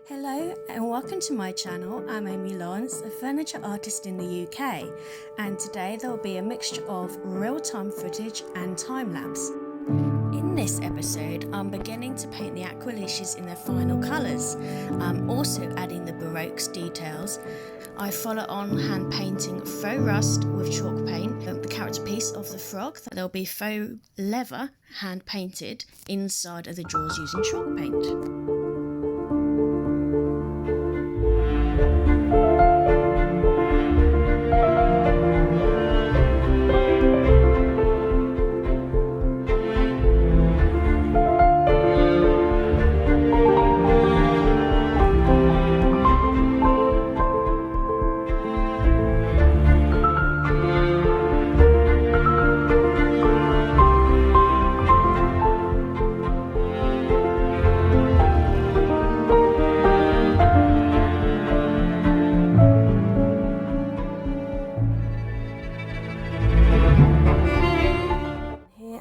Hello and welcome to my channel. I'm Amy Lawrence, a furniture artist in the UK, and today there will be a mixture of real-time footage and time-lapse. In this episode, I'm beginning to paint the aqualeaches in their final colours. I'm also adding the Baroque's details. I follow on hand painting faux rust with chalk paint, the character piece of the frog. There'll be faux leather hand painted inside of the drawers using chalk paint.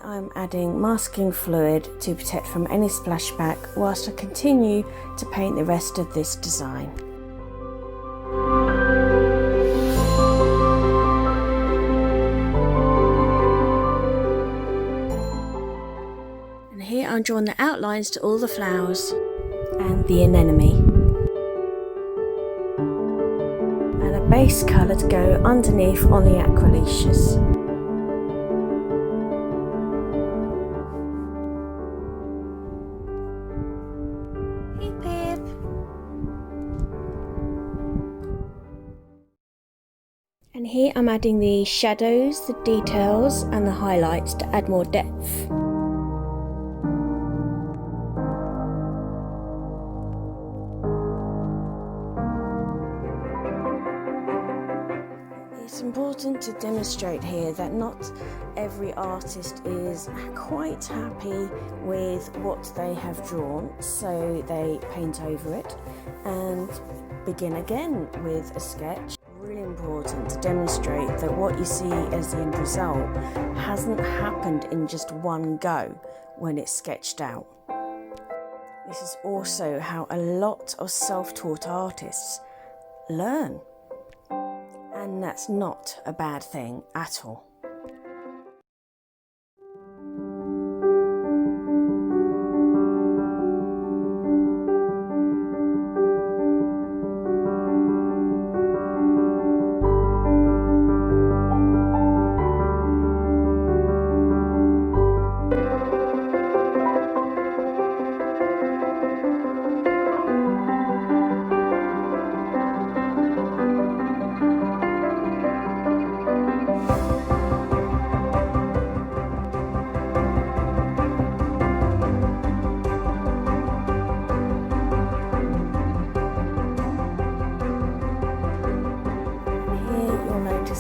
I'm adding masking fluid to protect from any splashback whilst I continue to paint the rest of this design. And here I'm drawing the outlines to all the flowers and the anemone. And a base colour to go underneath on the aqualeaches. And here I'm adding the shadows, the details and the highlights to add more depth. It's important to demonstrate here that not every artist is quite happy with what they have drawn, so they paint over it and begin again with a sketch. Really important to demonstrate that what you see as the end result hasn't happened in just one go when it's sketched out. This is also how a lot of self-taught artists learn, and that's not a bad thing at all.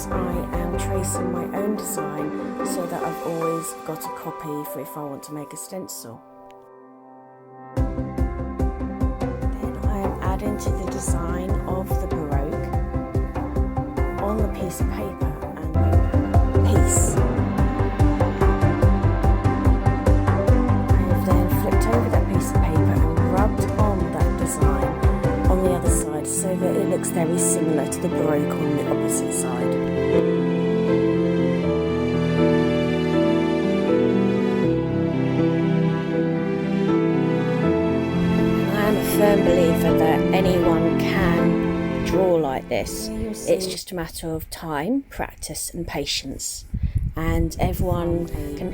I am tracing my own design so that I've always got a copy for if I want to make a stencil. Then I am adding to the design of the Baroque on the piece of paper and the piece. I have then flipped over that piece of paper and rubbed on that design on the other side so that it looks very similar to the Baroque on the opposite side. I am a firm believer that anyone can draw like this. It's just a matter of time, practice and patience. And everyone can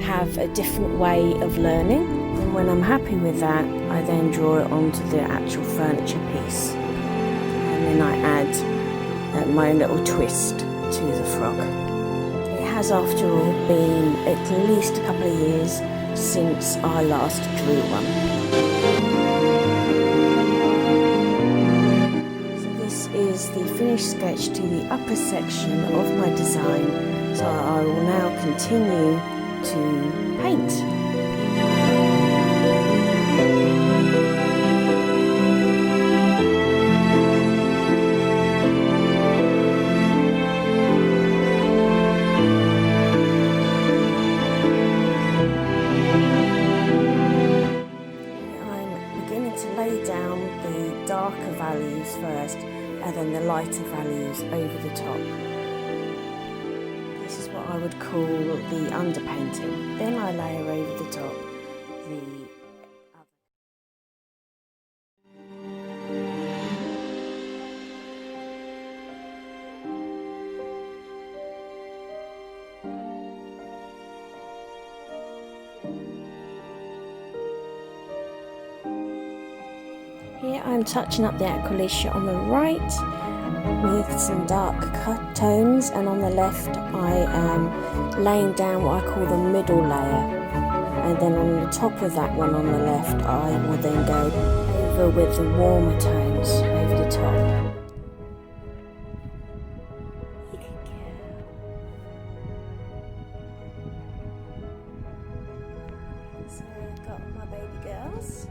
have a different way of learning. And when I'm happy with that, I then draw it onto the actual furniture piece. And then I add my own little twist to the frog. It has, after all, been at least a couple of years since I last drew one. So this is the finished sketch to the upper section of my design, so I will now continue to paint. I'm beginning to lay down the darker values first and then the lighter values over the top. This is what I would call the underpainting. Then I layer over the top the Here I'm touching up the Aqualicia on the right with some dark cut tones, and on the left I am laying down what I call the middle layer, and then on the top of that one on the left I will then go over with the warmer tones over the top. So I've got my baby girls.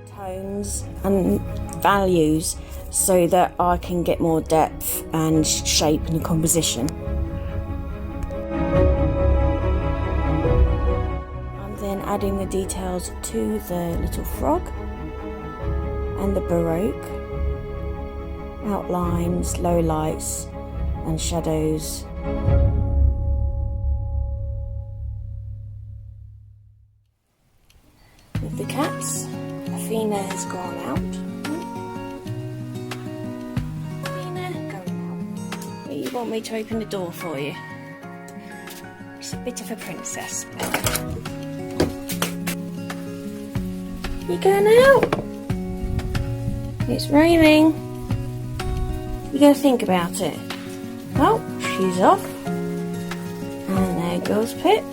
Tones and values so that I can get more depth and shape in the composition. I'm then adding the details to the little frog and the Baroque, outlines, low lights and shadows. With the cats, Athena has gone out. Athena, going out. You want me to open the door for you? She's a bit of a princess. You going out? It's raining. You gotta think about it. Oh, she's off. And there goes Pip.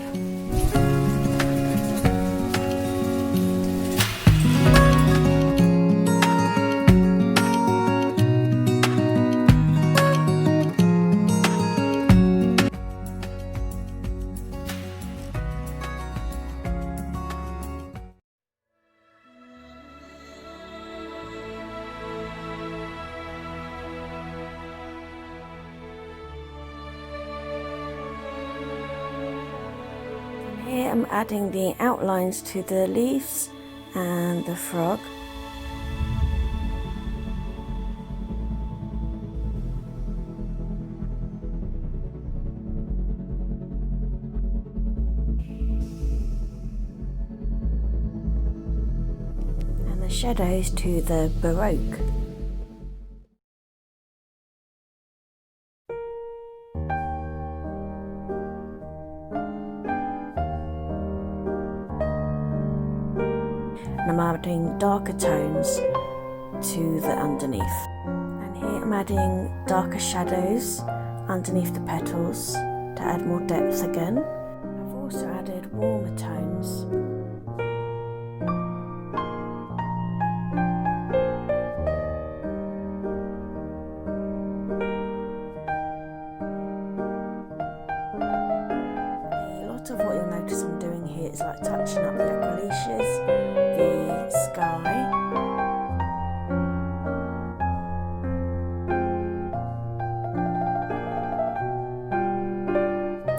Here I'm adding the outlines to the leaves and the frog. And the shadows to the Baroque. And I'm adding darker tones to the underneath. And here I'm adding darker shadows underneath the petals to add more depth again. I've also added warmer tones. A lot of what you'll notice I'm doing here is like touching up the Aqualicias, the sky,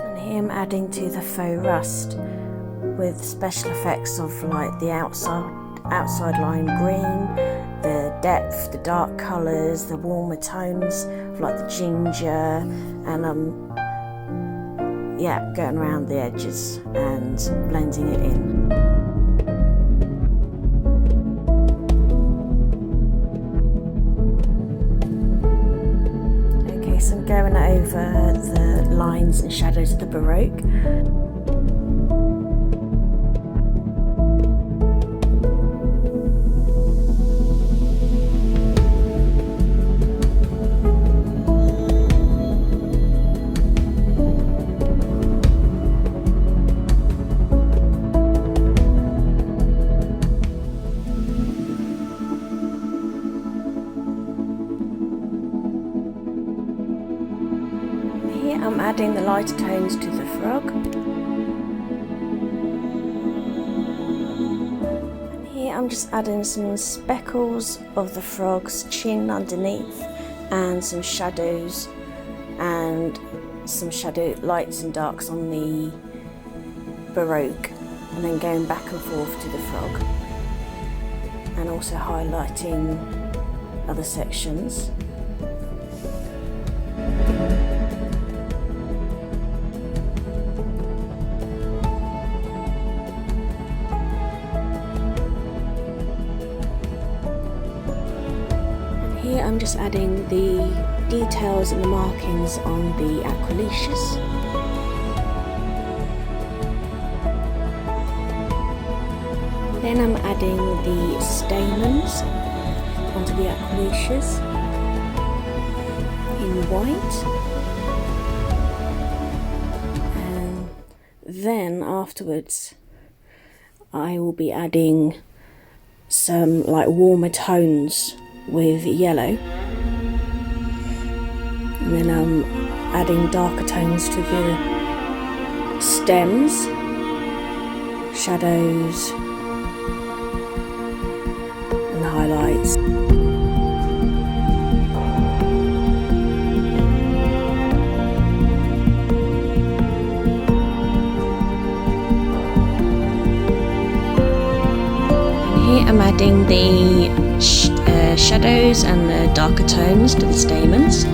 and here I'm adding to the faux rust with special effects of like the outside line green, the depth, the dark colours, the warmer tones of like the ginger, and yeah, going around the edges and blending it in. Okay, so I'm going over the lines and shadows of the Baroque. I'm adding the lighter tones to the frog. And here I'm just adding some speckles of the frog's chin underneath and some shadows and some shadow lights and darks on the Baroque and then going back and forth to the frog, and also highlighting other sections. And here I'm just adding the details and the markings on the Aqualecius. Then I'm adding the stamens onto the Aqualecius in white, and then afterwards I will be adding some like warmer tones with yellow, and then I'm adding darker tones to the stems, shadows, and highlights. And here I'm adding the shadows and the darker tones to the stamens.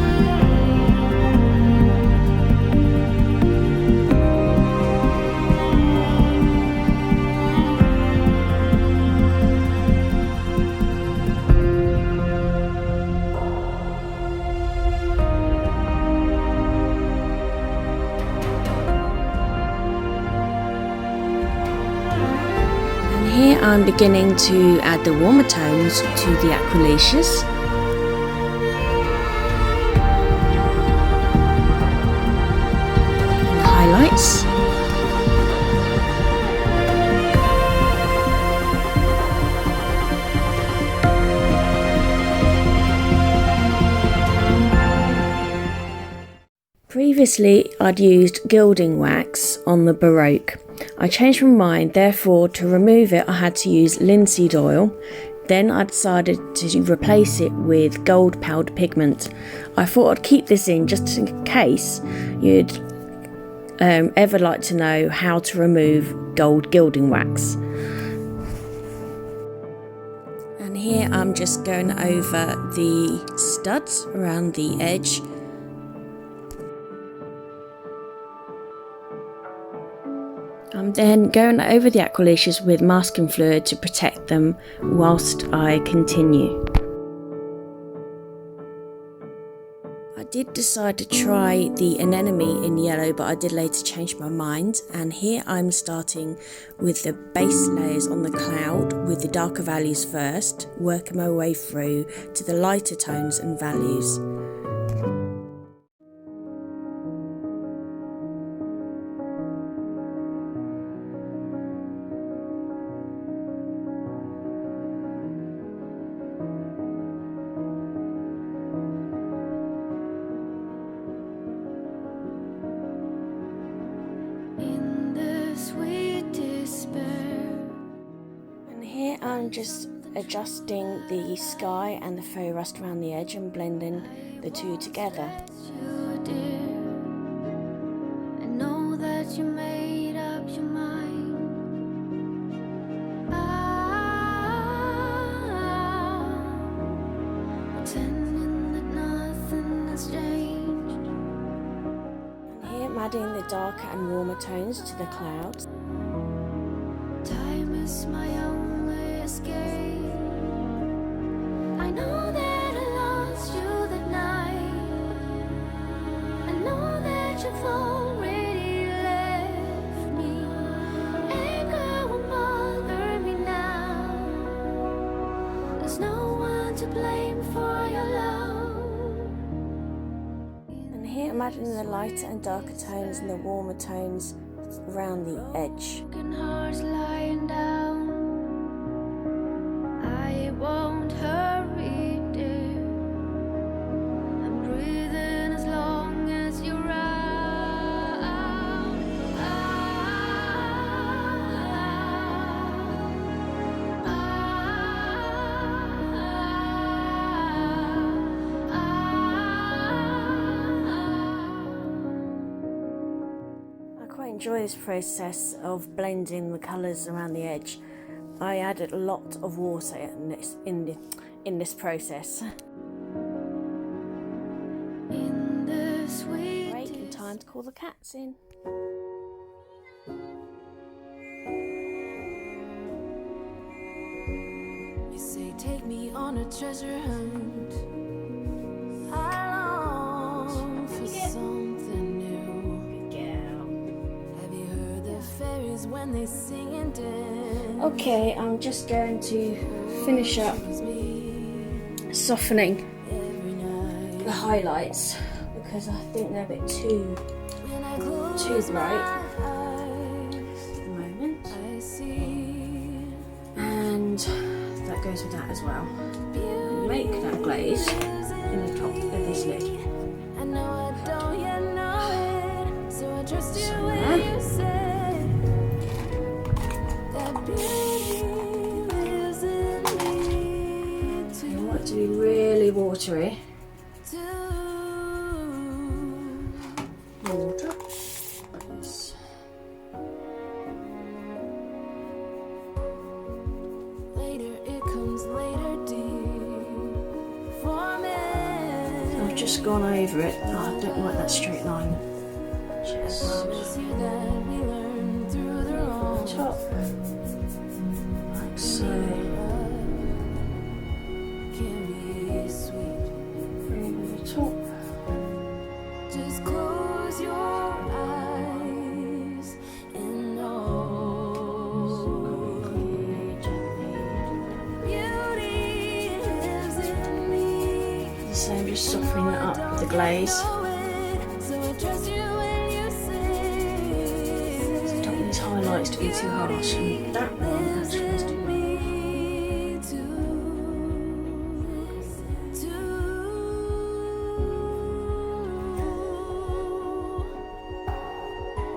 Here I'm beginning to add the warmer tones to the Aqualecius. And the highlights. Previously I'd used gilding wax on the Baroque. I changed my mind, therefore to remove it I had to use linseed oil. Then I decided to replace it with gold powder pigment. I thought I'd keep this in just in case you'd ever like to know how to remove gold gilding wax. And here I'm just going over the studs around the edge. I'm then going over the Aqualecius with masking fluid to protect them whilst I continue. I did decide to try the anemone in yellow, but I did later change my mind, and here I'm starting with the base layers on the cloud with the darker values first, working my way through to the lighter tones and values. I'm just adjusting the sky and the faux rust around the edge and blending the two together. I know that you made up your mind. Pretending that nothing has changed. And here I'm adding the darker and warmer tones to the clouds. Time is my only escape. I know that I lost you that night. I know that you've already left me. Anger will bother me now. There's no one to blame for your love. And here I'm adding the lighter and darker tones and the warmer tones around the edge. Broken hearts lying down. I won't hurry, dear. I'm breathing as long as you're enjoy this process of blending the colours around the edge. I added a lot of water in this process. In the Break and time to call the cats in. You say take me on a treasure hunt. I long for something new. Have you heard the fairies when they sing and dance? Okay, I'm just going to finish up softening the highlights because I think they're a bit too bright at the moment. And that goes with that as well. Make that glaze in the top of this lid. So you want it to be really watery. Water. Yes. Later it comes later deep for me. I've just gone over it. Oh, I don't like that straight line. Just That we learn through the wrong. top, like so. Can be sweet. Over the top. Just close your eyes and know beauty lives in me. So I'm just softening that up with the glaze. So I trust you when you say. Don't want these highlights to be too harsh. And that one actually is too much.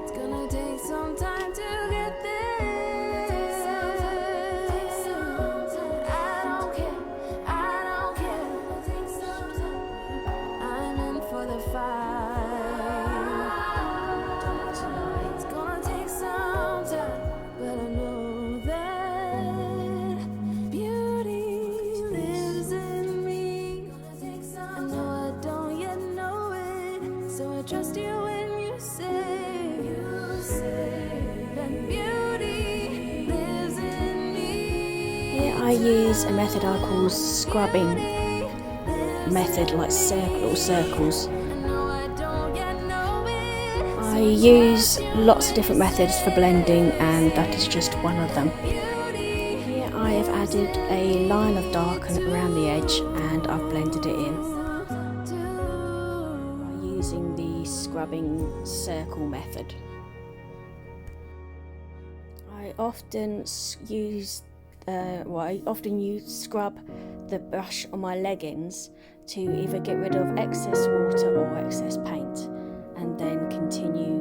It's gonna take some time to get there. I don't care. I'm in for the fight. It's gonna take some time, but I know that beauty lives in me. I know I don't yet know it, so I trust you when you say that beauty lives in me. Here I use a method I call scrubbing method, like little circles. I use lots of different methods for blending, and that is just one of them. Here I have added a line of darken around the edge, and I've blended it in by using the scrubbing circle method. I often scrub the brush on my leggings to either get rid of excess water or excess paint, and then continue.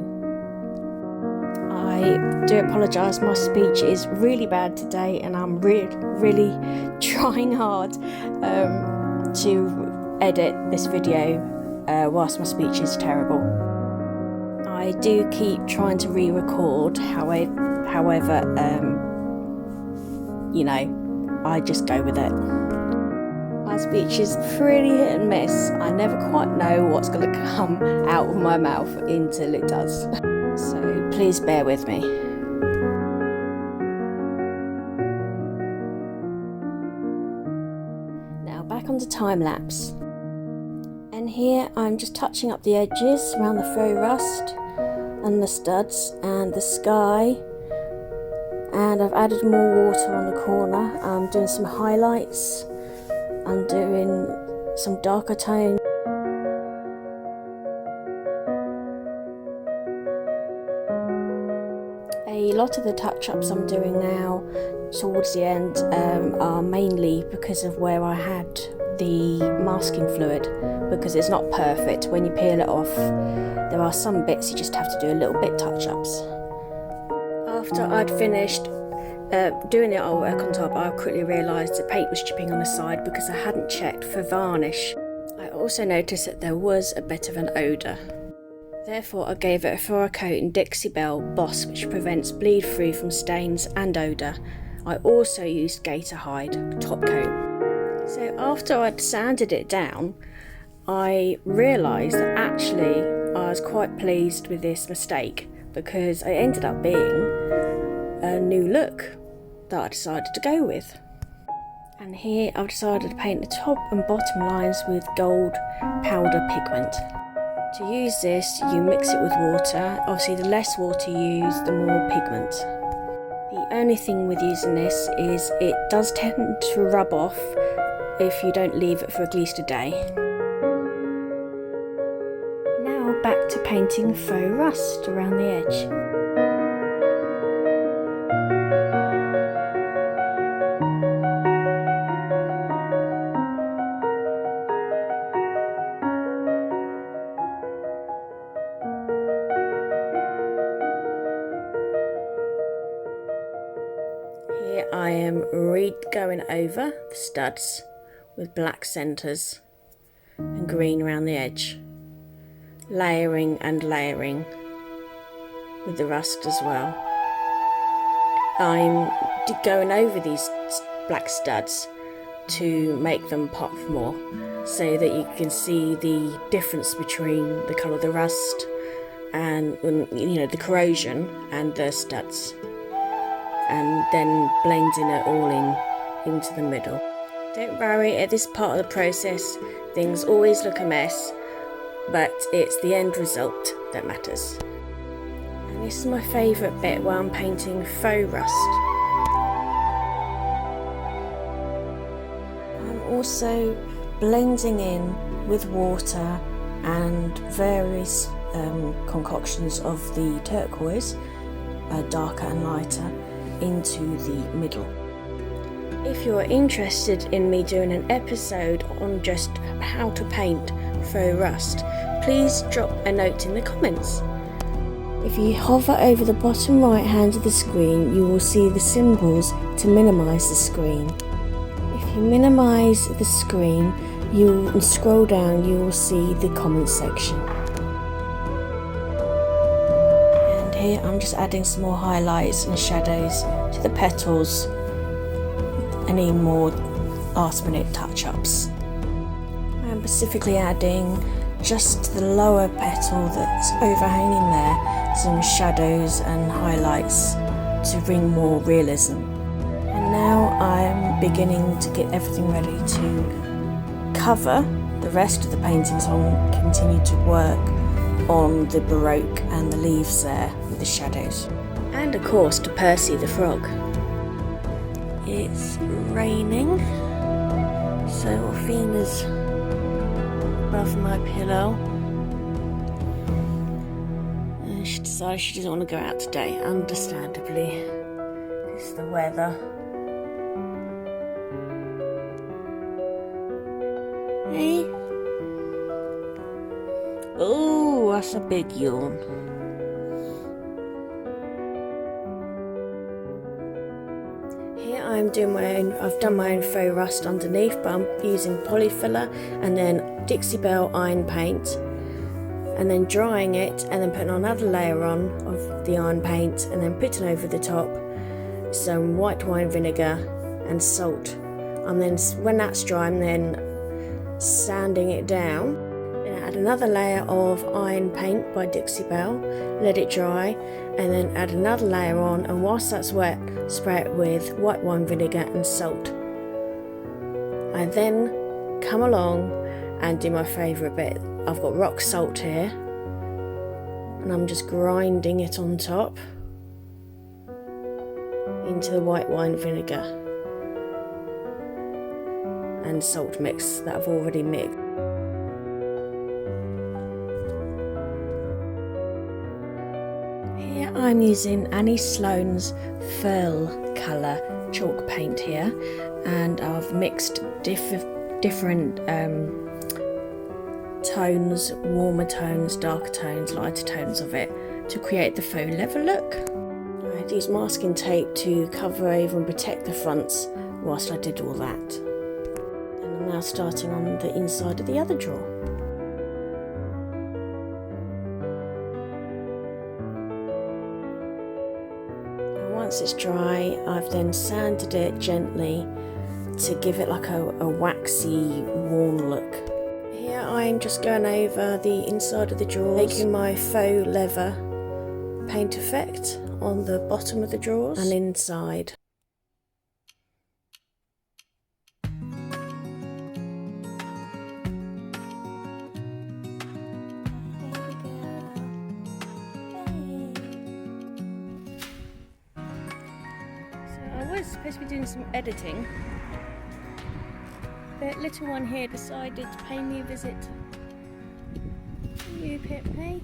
I do apologise, my speech is really bad today, and I'm really trying hard to edit this video whilst my speech is terrible. I do keep trying to re-record, however, you know, I just go with it. My speech is pretty hit and miss. I never quite know what's going to come out of my mouth until it does. So please bear with me. Now back onto time lapse. And here I'm just touching up the edges around the faux rust and the studs and the sky. And I've added more water on the corner. I'm doing some highlights. I'm doing some darker tone. A lot of the touch-ups I'm doing now towards the end are mainly because of where I had the masking fluid, because it's not perfect. When you peel it off, there are some bits you just have to do a little bit touch-ups. After I'd finished doing the artwork on top, I quickly realised the paint was chipping on the side because I hadn't checked for varnish. I also noticed that there was a bit of an odour. Therefore I gave it a thorough coat in Dixie Belle Boss, which prevents bleed through from stains and odour. I also used Gator Hide top coat. So after I'd sanded it down, I realised that actually I was quite pleased with this mistake, because it ended up being a new look that I decided to go with. And here I've decided to paint the top and bottom lines with gold powder pigment. To use this, you mix it with water. Obviously the less water you use, the more pigment. The only thing with using this is it does tend to rub off if you don't leave it for at least a day. Now back to painting faux rust around the edge. Here I am going over the studs with black centres and green around the edge, layering and layering with the rust as well. I'm going over these black studs to make them pop more, so that you can see the difference between the colour of the rust and the corrosion and the studs, and then blending it all into the middle. Don't worry, at this part of the process things always look a mess, but it's the end result that matters. And this is my favourite bit where I'm painting faux rust. I'm also blending in with water and various concoctions of the turquoise, darker and lighter, into the middle. If you're interested in me doing an episode on just how to paint faux rust, please drop a note in the comments. If you hover over the bottom right hand of the screen, you will see the symbols to minimise the screen. If you minimise the screen, you scroll down, you will see the comments section. And here I'm just adding some more highlights and shadows to the petals. Any more last minute touch-ups. I'm specifically adding just the lower petal that's overhanging there, some shadows and highlights to bring more realism. And now I'm beginning to get everything ready to cover the rest of the painting, so I'll continue to work on the Baroque and the leaves there with the shadows. And of course to Percy the frog. It's raining, so Orphina's above my pillow, and she decided she doesn't want to go out today, understandably. It's the weather. Hey? Oh, that's a big yawn. I've done my own faux rust underneath, but I'm using polyfiller and then Dixie Belle iron paint, and then drying it and then putting another layer on of the iron paint, and then putting over the top some white wine vinegar and salt. And then when that's dry, I'm then sanding it down. Then add another layer of iron paint by Dixie Belle, let it dry, and then add another layer on, and whilst that's wet, spray it with white wine vinegar and salt. I then come along and do my favourite bit. I've got rock salt here, and I'm just grinding it on top into the white wine vinegar and salt mix that I've already mixed. Here I'm using Annie Sloane's Furl colour chalk paint here, and I've mixed different tones, warmer tones, darker tones, lighter tones of it to create the faux leather look. I had used masking tape to cover over and protect the fronts whilst I did all that. And I'm now starting on the inside of the other drawer. once it's dry, I've then sanded it gently to give it like a waxy, warm look. Here I'm just going over the inside of the drawers, making my faux leather paint effect on the bottom of the drawers and inside. I was supposed to be doing some editing, but little one here decided to pay me a visit. You Pip-Pay?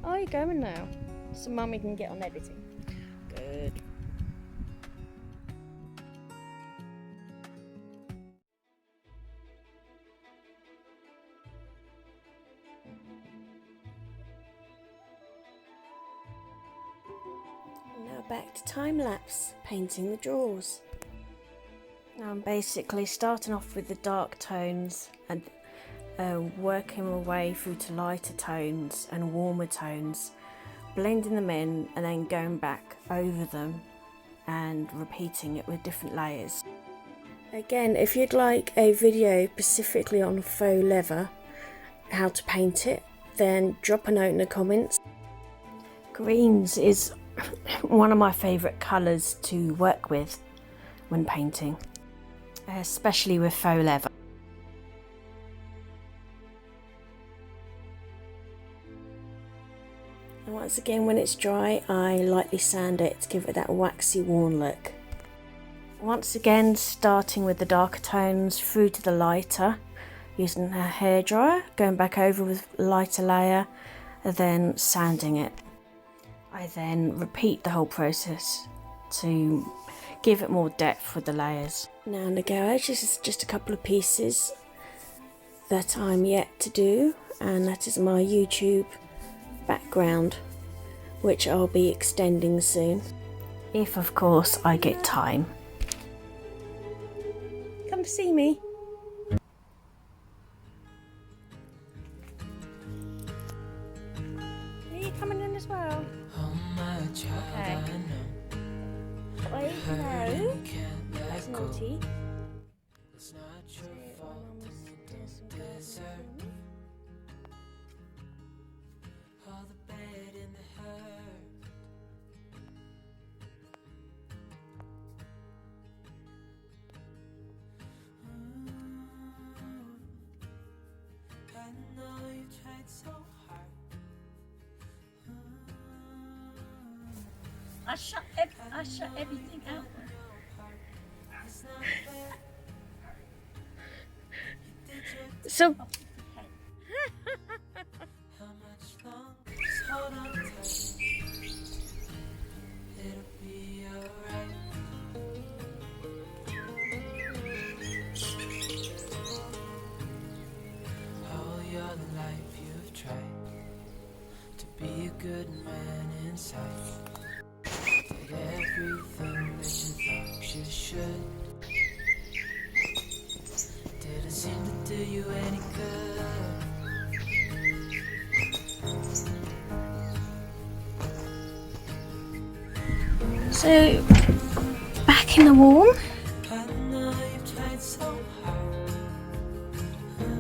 Are you going now? So Mummy can get on editing. Good. Now back to time-lapse, painting the drawers. Now I'm basically starting off with the dark tones and working my way through to lighter tones and warmer tones, blending them in and then going back over them and repeating it with different layers. Again, if you'd like a video specifically on faux leather, how to paint it, then drop a note in the comments. Greens is one of my favourite colours to work with when painting, especially with faux leather. And once again, when it's dry, I lightly sand it to give it that waxy, worn look. Once again, starting with the darker tones through to the lighter, using a hairdryer, going back over with lighter layer, and then sanding it. I then repeat the whole process to give it more depth with the layers. Now in the garage, this is just a couple of pieces that I'm yet to do, and that is my YouTube background, which I'll be extending soon, if of course I get time. Come see me. Are you coming in as well? Okay. Wait, no. That's naughty. I shut everything out. So be a good man inside. Did everything that you thought you should. Didn't seem to do you any good. So, back in the warm.